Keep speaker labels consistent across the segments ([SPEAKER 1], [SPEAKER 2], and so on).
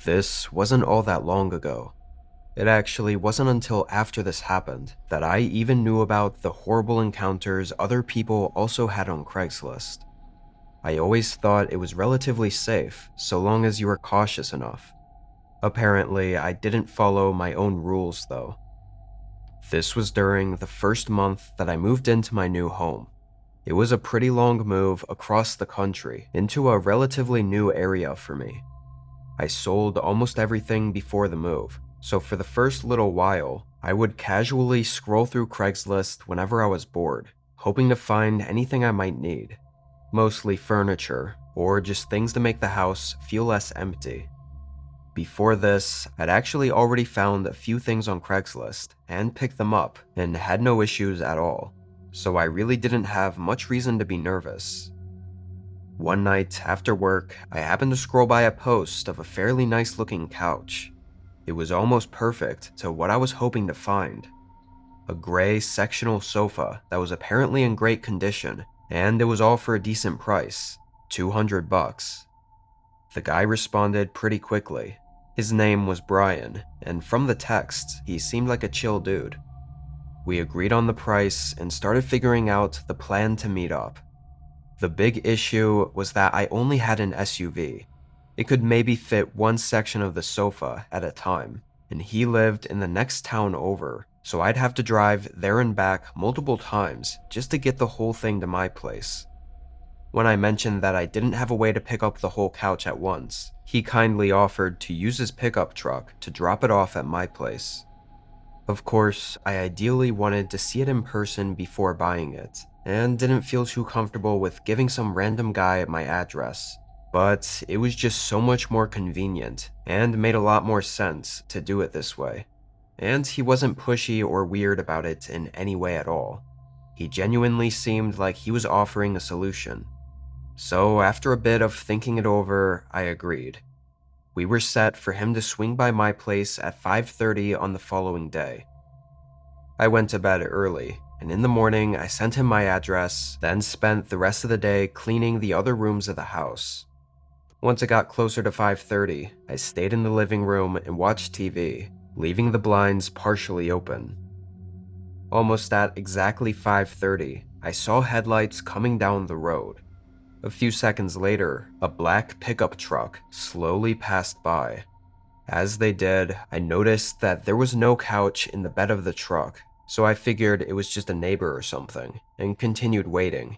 [SPEAKER 1] This wasn't all that long ago. It actually wasn't until after this happened that I even knew about the horrible encounters other people also had on Craigslist. I always thought it was relatively safe so long as you were cautious enough. Apparently, I didn't follow my own rules though. This was during the first month that I moved into my new home. It was a pretty long move across the country into a relatively new area for me. I sold almost everything before the move, so for the first little while, I would casually scroll through Craigslist whenever I was bored, hoping to find anything I might need. Mostly furniture, or just things to make the house feel less empty. Before this, I'd actually already found a few things on Craigslist and picked them up and had no issues at all, so I really didn't have much reason to be nervous. One night after work, I happened to scroll by a post of a fairly nice looking couch. It was almost perfect to what I was hoping to find. A gray sectional sofa that was apparently in great condition, and it was all for a decent price, $200. The guy responded pretty quickly. His name was Brian, and from the texts, he seemed like a chill dude. We agreed on the price and started figuring out the plan to meet up. The big issue was that I only had an SUV. It could maybe fit one section of the sofa at a time, and he lived in the next town over, so I'd have to drive there and back multiple times just to get the whole thing to my place. When I mentioned that I didn't have a way to pick up the whole couch at once, he kindly offered to use his pickup truck to drop it off at my place. Of course, I ideally wanted to see it in person before buying it, and didn't feel too comfortable with giving some random guy my address, but it was just so much more convenient and made a lot more sense to do it this way. And he wasn't pushy or weird about it in any way at all. He genuinely seemed like he was offering a solution. So after a bit of thinking it over, I agreed. We were set for him to swing by my place at 5:30 on the following day. I went to bed early, and in the morning I sent him my address, then spent the rest of the day cleaning the other rooms of the house. Once it got closer to 5:30, I stayed in the living room and watched TV, leaving the blinds partially open. Almost at exactly 5:30, I saw headlights coming down the road. A few seconds later, a black pickup truck slowly passed by. As they did, I noticed that there was no couch in the bed of the truck, so I figured it was just a neighbor or something, and continued waiting.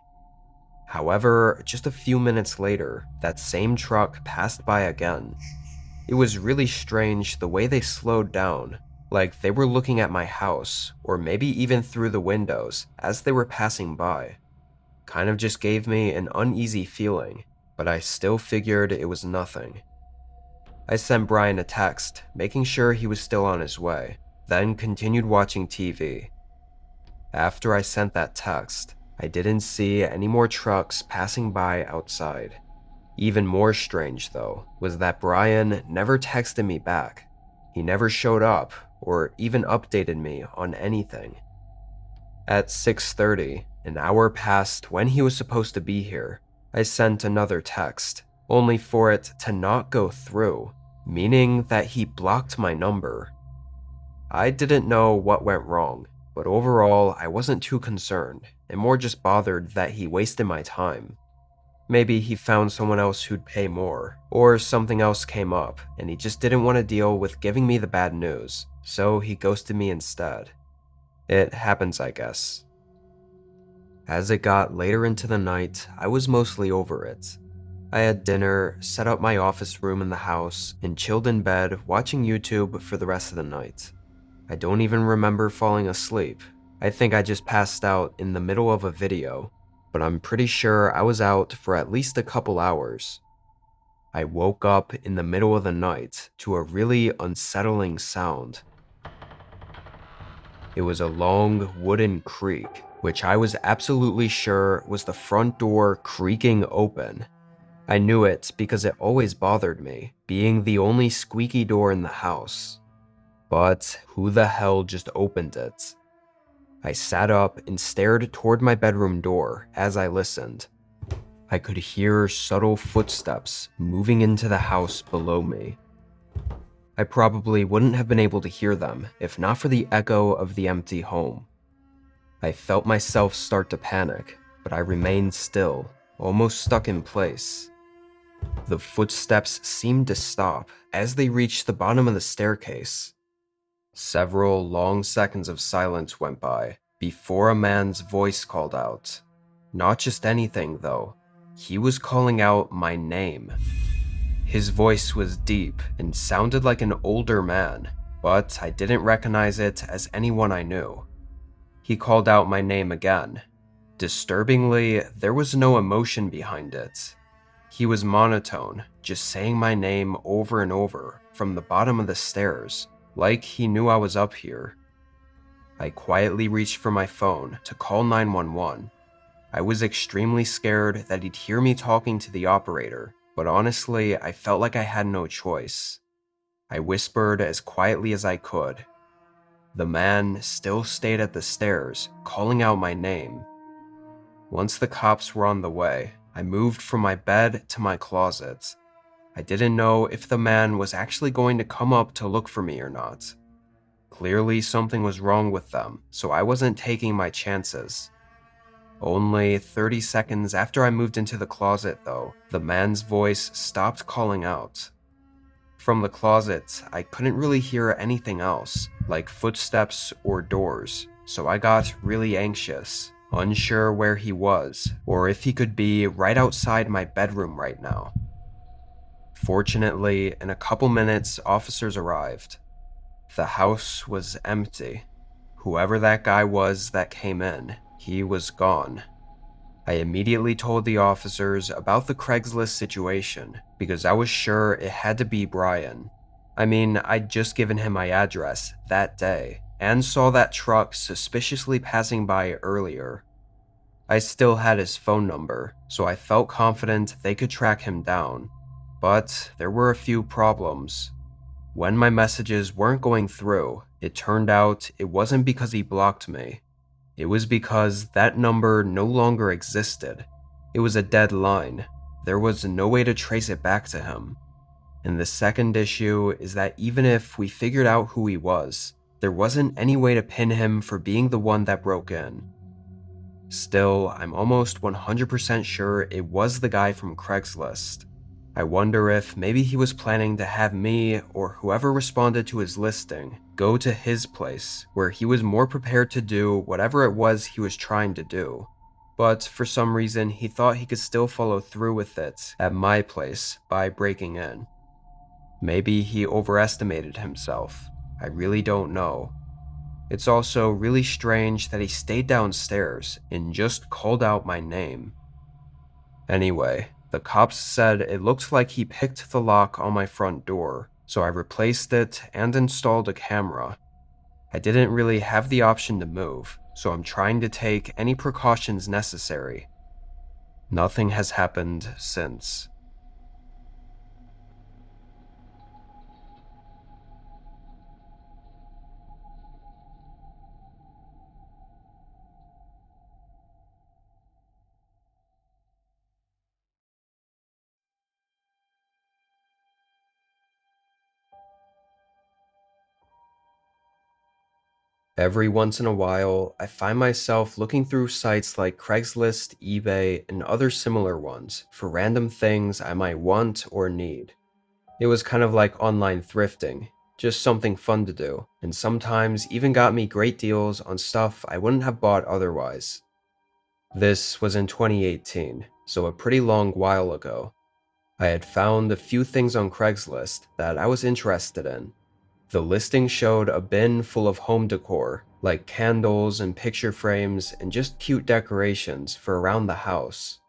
[SPEAKER 1] However, just a few minutes later, that same truck passed by again. It was really strange the way they slowed down, like they were looking at my house, or maybe even through the windows as they were passing by. Kind of just gave me an uneasy feeling, but I still figured it was nothing. I sent Brian a text, making sure he was still on his way, then continued watching TV. After I sent that text, I didn't see any more trucks passing by outside. Even more strange, though, was that Brian never texted me back. He never showed up or even updated me on anything. At 6:30, an hour past when he was supposed to be here, I sent another text, only for it to not go through, meaning that he blocked my number. I didn't know what went wrong, but overall I wasn't too concerned, and more just bothered that he wasted my time. Maybe he found someone else who'd pay more, or something else came up, and he just didn't want to deal with giving me the bad news, so he ghosted me instead. It happens, I guess. As it got later into the night, I was mostly over it. I had dinner, set up my office room in the house, and chilled in bed watching YouTube for the rest of the night. I don't even remember falling asleep. I think I just passed out in the middle of a video, but I'm pretty sure I was out for at least a couple hours. I woke up in the middle of the night to a really unsettling sound. It was a long wooden creak, which I was absolutely sure was the front door creaking open. I knew it because it always bothered me, being the only squeaky door in the house. But who the hell just opened it? I sat up and stared toward my bedroom door as I listened. I could hear subtle footsteps moving into the house below me. I probably wouldn't have been able to hear them if not for the echo of the empty home. I felt myself start to panic, but I remained still, almost stuck in place. The footsteps seemed to stop as they reached the bottom of the staircase. Several long seconds of silence went by before a man's voice called out. Not just anything, though. He was calling out my name. His voice was deep and sounded like an older man, but I didn't recognize it as anyone I knew. He called out my name again. Disturbingly, there was no emotion behind it. He was monotone, just saying my name over and over from the bottom of the stairs, like he knew I was up here. I quietly reached for my phone to call 911. I was extremely scared that he'd hear me talking to the operator, but honestly, I felt like I had no choice. I whispered as quietly as I could. The man still stayed at the stairs, calling out my name. Once the cops were on the way, I moved from my bed to my closet. I didn't know if the man was actually going to come up to look for me or not. Clearly something was wrong with them, so I wasn't taking my chances. Only 30 seconds after I moved into the closet, though, the man's voice stopped calling out. From the closet, I couldn't really hear anything else, like footsteps or doors, so I got really anxious, unsure where he was, or if he could be right outside my bedroom right now. Fortunately, in a couple minutes, officers arrived. The house was empty. Whoever that guy was that came in, he was gone. I immediately told the officers about the Craigslist situation because I was sure it had to be Brian. I mean, I'd just given him my address that day and saw that truck suspiciously passing by earlier. I still had his phone number, so I felt confident they could track him down. But there were a few problems. When my messages weren't going through, it turned out it wasn't because he blocked me. It was because that number no longer existed. It was a dead line. There was no way to trace it back to him. And the second issue is that even if we figured out who he was, there wasn't any way to pin him for being the one that broke in. Still, I'm almost 100% sure it was the guy from Craigslist. I wonder if maybe he was planning to have me or whoever responded to his listing go to his place where he was more prepared to do whatever it was he was trying to do. But for some reason, he thought he could still follow through with it at my place by breaking in. Maybe he overestimated himself. I really don't know. It's also really strange that he stayed downstairs and just called out my name. Anyway, the cops said it looked like he picked the lock on my front door, so I replaced it and installed a camera. I didn't really have the option to move, so I'm trying to take any precautions necessary. Nothing has happened since. Every once in a while, I find myself looking through sites like Craigslist, eBay, and other similar ones for random things I might want or need. It was kind of like online thrifting, just something fun to do, and sometimes even got me great deals on stuff I wouldn't have bought otherwise. This was in 2018, so a pretty long while ago. I had found a few things on Craigslist that I was interested in. The listing showed a bin full of home decor, like candles and picture frames and just cute decorations for around the house.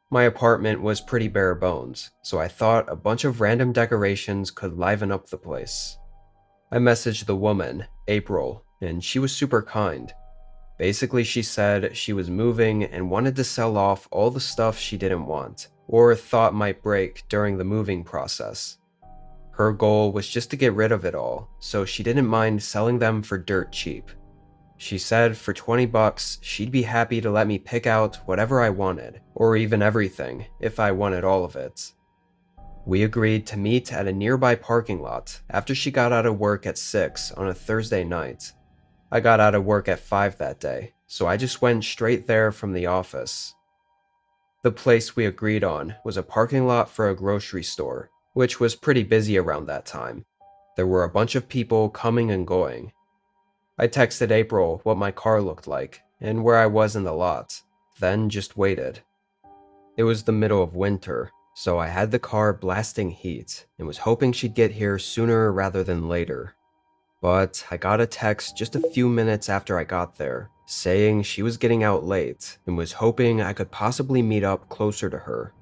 [SPEAKER 1] My apartment was pretty bare bones, so I thought a bunch of random decorations could liven up the place. I messaged the woman, April, and she was super kind. Basically, she said she was moving and wanted to sell off all the stuff she didn't want, or thought might break during the moving process. Her goal was just to get rid of it all, so she didn't mind selling them for dirt cheap. She said for $20 she'd be happy to let me pick out whatever I wanted, or even everything, if I wanted all of it. We agreed to meet at a nearby parking lot after she got out of work at 6 on a Thursday night. I got out of work at 5 that day, so I just went straight there from the office. The place we agreed on was a parking lot for a grocery store, which was pretty busy around that time. There were a bunch of people coming and going. I texted April what my car looked like and where I was in the lot, then just waited. It was the middle of winter, so I had the car blasting heat and was hoping she'd get here sooner rather than later. But I got a text just a few minutes after I got there, saying she was getting out late and was hoping I could possibly meet up closer to her.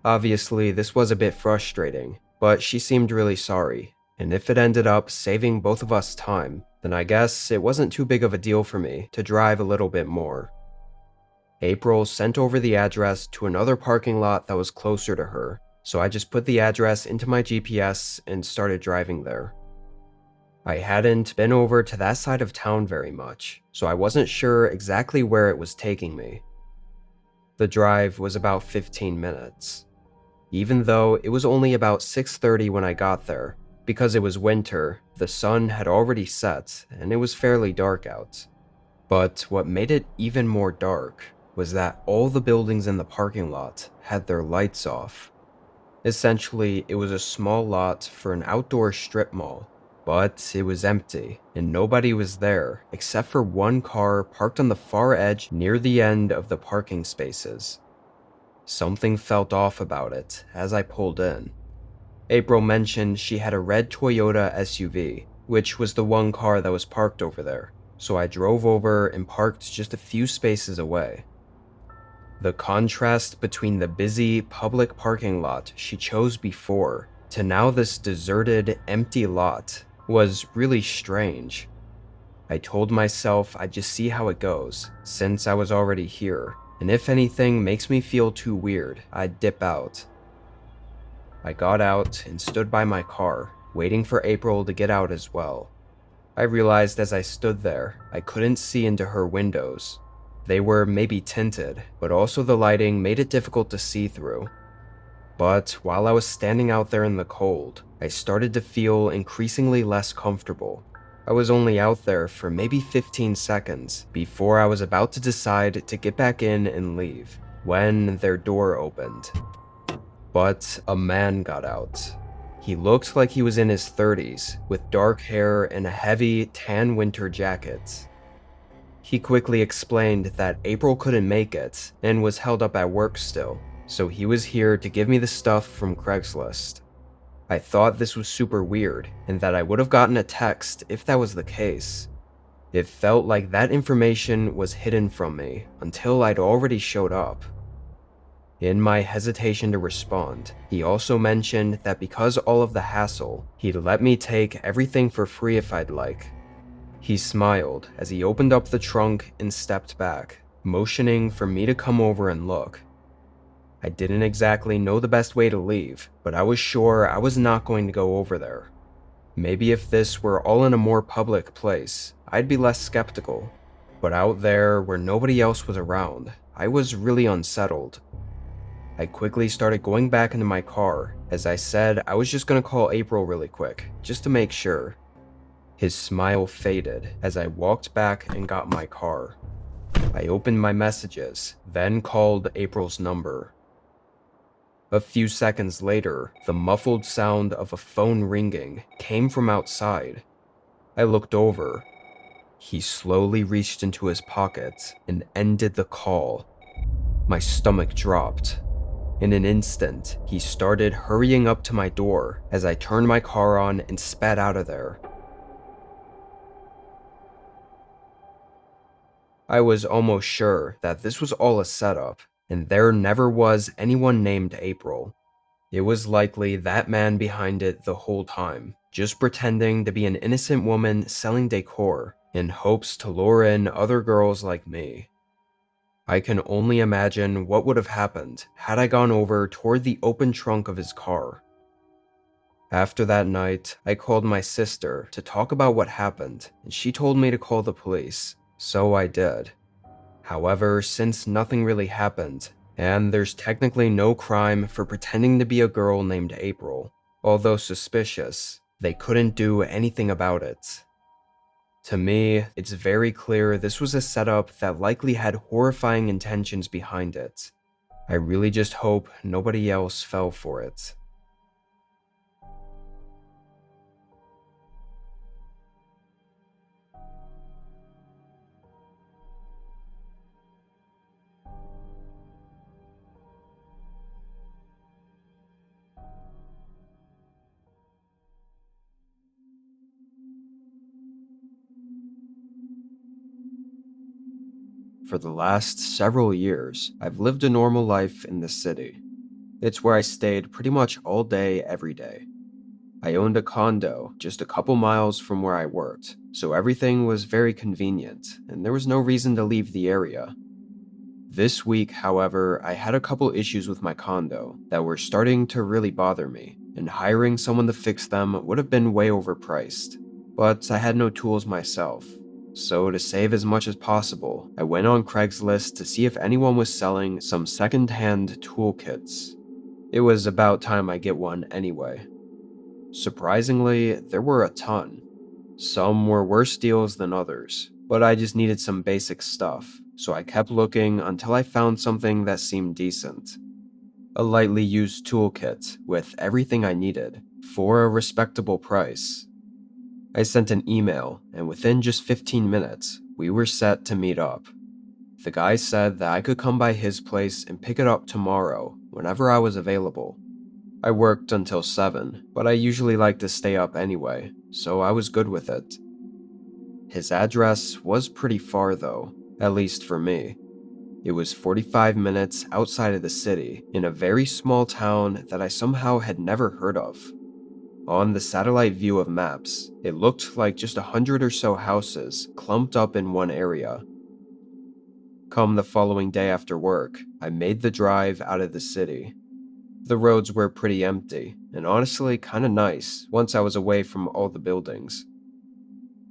[SPEAKER 1] Obviously, this was a bit frustrating, but she seemed really sorry, and if it ended up saving both of us time, then I guess it wasn't too big of a deal for me to drive a little bit more. April sent over the address to another parking lot that was closer to her, so I just put the address into my GPS and started driving there. I hadn't been over to that side of town very much, so I wasn't sure exactly where it was taking me. The drive was about 15 minutes. Even though it was only about 6:30 when I got there, because it was winter, the sun had already set and it was fairly dark out. But what made it even more dark was that all the buildings in the parking lot had their lights off. Essentially, it was a small lot for an outdoor strip mall, but it was empty and nobody was there except for one car parked on the far edge near the end of the parking spaces. Something felt off about it as I pulled in. April mentioned she had a red Toyota SUV, which was the one car that was parked over there, so I drove over and parked just a few spaces away. The contrast between the busy public parking lot she chose before to now this deserted, empty lot was really strange. I told myself I'd just see how it goes, since I was already here, and if anything makes me feel too weird, I'd dip out. I got out and stood by my car, waiting for April to get out as well. I realized as I stood there, I couldn't see into her windows. They were maybe tinted, but also the lighting made it difficult to see through. But while I was standing out there in the cold, I started to feel increasingly less comfortable. I was only out there for maybe 15 seconds before I was about to decide to get back in and leave, when their door opened. But a man got out. He looked like he was in his 30s, with dark hair and a heavy, tan winter jacket. He quickly explained that April couldn't make it and was held up at work still, so he was here to give me the stuff from Craigslist. I thought this was super weird and that I would have gotten a text if that was the case. It felt like that information was hidden from me until I'd already showed up. In my hesitation to respond, he also mentioned that because all of the hassle, he'd let me take everything for free if I'd like. He smiled as he opened up the trunk and stepped back, motioning for me to come over and look. I didn't exactly know the best way to leave, but I was sure I was not going to go over there. Maybe if this were all in a more public place, I'd be less skeptical. But out there where nobody else was around, I was really unsettled. I quickly started going back into my car, as I said I was just going to call April really quick, just to make sure. His smile faded as I walked back and got my car. I opened my messages, then called April's number. A few seconds later, the muffled sound of a phone ringing came from outside. I looked over. He slowly reached into his pocket and ended the call. My stomach dropped. In an instant, he started hurrying up to my door as I turned my car on and sped out of there. I was almost sure that this was all a setup, and there never was anyone named April. It was likely that man behind it the whole time, just pretending to be an innocent woman selling decor in hopes to lure in other girls like me. I can only imagine what would have happened had I gone over toward the open trunk of his car. After that night, I called my sister to talk about what happened, and she told me to call the police, so I did. However, since nothing really happened, And there's technically no crime for pretending to be a girl named April. Although suspicious, they couldn't do anything about it. To me, it's very clear this was a setup that likely had horrifying intentions behind it. I really just hope nobody else fell for it. For the last several years, I've lived a normal life in the city. It's where I stayed pretty much all day, every day. I owned a condo just a couple miles from where I worked, so everything was very convenient, and there was no reason to leave the area. This week, however, I had a couple issues with my condo that were starting to really bother me, and hiring someone to fix them would have been way overpriced. But I had no tools myself, so to save as much as possible, I went on Craigslist to see if anyone was selling some second-hand toolkits. It was about time I get one anyway. Surprisingly, there were a ton. Some were worse deals than others, but I just needed some basic stuff, so I kept looking until I found something that seemed decent. A lightly used toolkit with everything I needed, for a respectable price. I sent an email, and within just 15 minutes, we were set to meet up. The guy said that I could come by his place and pick it up tomorrow, whenever I was available. I worked until 7, but I usually like to stay up anyway, so I was good with it. His address was pretty far though, at least for me. It was 45 minutes outside of the city, in a very small town that I somehow had never heard of. On the satellite view of maps, it looked like just 100 or so houses clumped up in one area. Come the following day after work, I made the drive out of the city. The roads were pretty empty, and honestly kinda nice once I was away from all the buildings.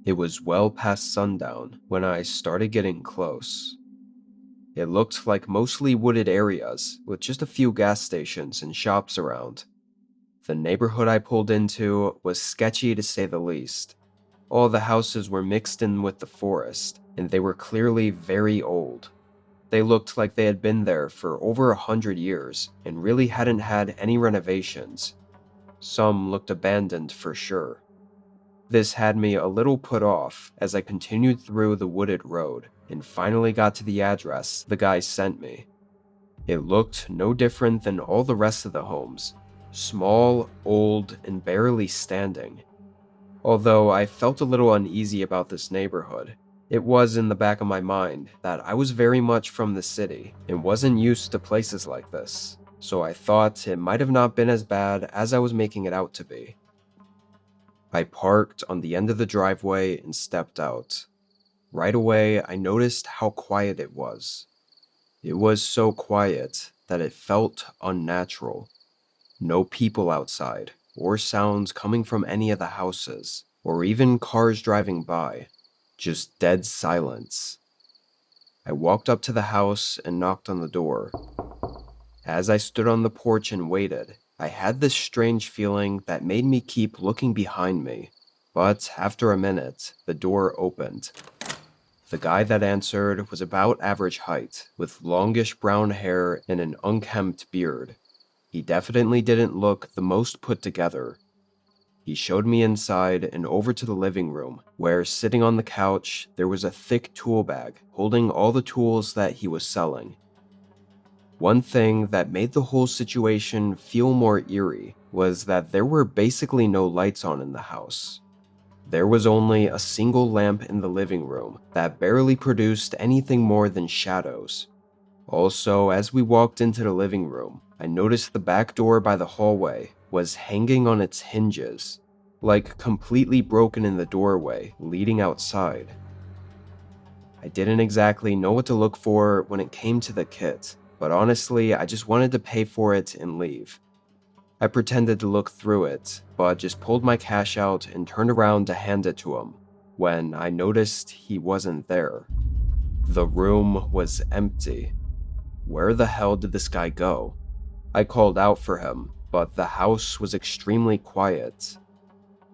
[SPEAKER 1] It was well past sundown when I started getting close. It looked like mostly wooded areas with just a few gas stations and shops around. The neighborhood I pulled into was sketchy to say the least. All the houses were mixed in with the forest, and they were clearly very old. They looked like they had been there for over 100 years and really hadn't had any renovations. Some looked abandoned for sure. This had me a little put off as I continued through the wooded road and finally got to the address the guy sent me. It looked no different than all the rest of the homes. Small, old, and barely standing. Although I felt a little uneasy about this neighborhood, it was in the back of my mind that I was very much from the city and wasn't used to places like this, so I thought it might have not been as bad as I was making it out to be. I parked on the end of the driveway and stepped out. Right away, I noticed how quiet it was. It was so quiet that it felt unnatural. No people outside, or sounds coming from any of the houses, or even cars driving by. Just dead silence. I walked up to the house and knocked on the door. As I stood on the porch and waited, I had this strange feeling that made me keep looking behind me. But after a minute, the door opened. The guy that answered was about average height, with longish brown hair and an unkempt beard. He definitely didn't look the most put together. He showed me inside and over to the living room, where sitting on the couch, there was a thick tool bag holding all the tools that he was selling. One thing that made the whole situation feel more eerie was that there were basically no lights on in the house. There was only a single lamp in the living room that barely produced anything more than shadows. Also, as we walked into the living room, I noticed the back door by the hallway was hanging on its hinges, like completely broken in the doorway leading outside. I didn't exactly know what to look for when it came to the kit, but honestly, I just wanted to pay for it and leave. I pretended to look through it, but just pulled my cash out and turned around to hand it to him, when I noticed he wasn't there. The room was empty. Where the hell did this guy go? I called out for him, but the house was extremely quiet.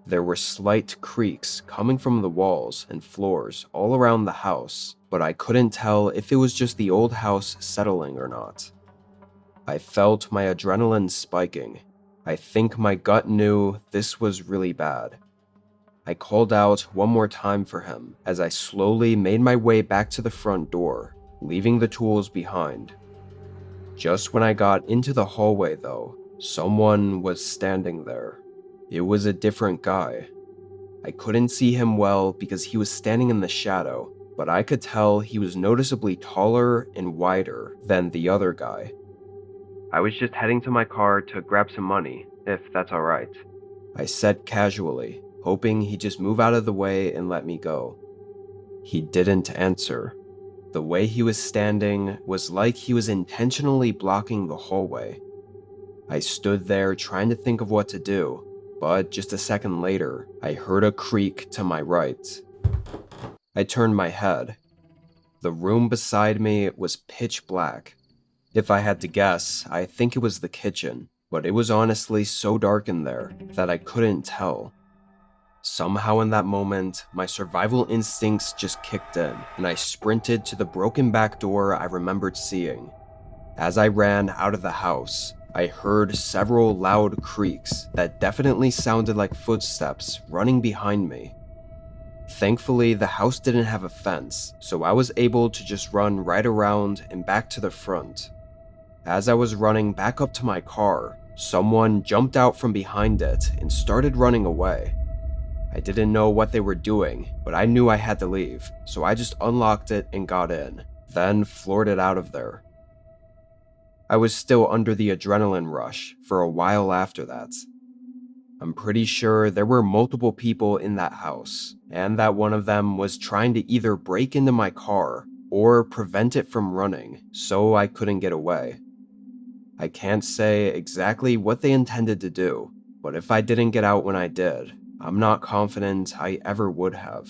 [SPEAKER 1] There were slight creaks coming from the walls and floors all around the house, but I couldn't tell if it was just the old house settling or not. I felt my adrenaline spiking. I think my gut knew this was really bad. I called out one more time for him as I slowly made my way back to the front door, leaving the tools behind. Just when I got into the hallway, though, someone was standing there. It was a different guy. I couldn't see him well because he was standing in the shadow, but I could tell he was noticeably taller and wider than the other guy. I was just heading to my car to grab some money, if that's alright, I said casually, hoping he'd just move out of the way and let me go. He didn't answer. The way he was standing was like he was intentionally blocking the hallway. I stood there trying to think of what to do, but just a second later, I heard a creak to my right. I turned my head. The room beside me was pitch black. If I had to guess, I think it was the kitchen, but it was honestly so dark in there that I couldn't tell. Somehow in that moment, my survival instincts just kicked in, and I sprinted to the broken back door I remembered seeing. As I ran out of the house, I heard several loud creaks that definitely sounded like footsteps running behind me. Thankfully, the house didn't have a fence, so I was able to just run right around and back to the front. As I was running back up to my car, someone jumped out from behind it and started running away. I didn't know what they were doing, but I knew I had to leave, so I just unlocked it and got in, then floored it out of there. I was still under the adrenaline rush for a while after that. I'm pretty sure there were multiple people in that house, and that one of them was trying to either break into my car or prevent it from running so I couldn't get away. I can't say exactly what they intended to do, but if I didn't get out when I did, I'm not confident I ever would have.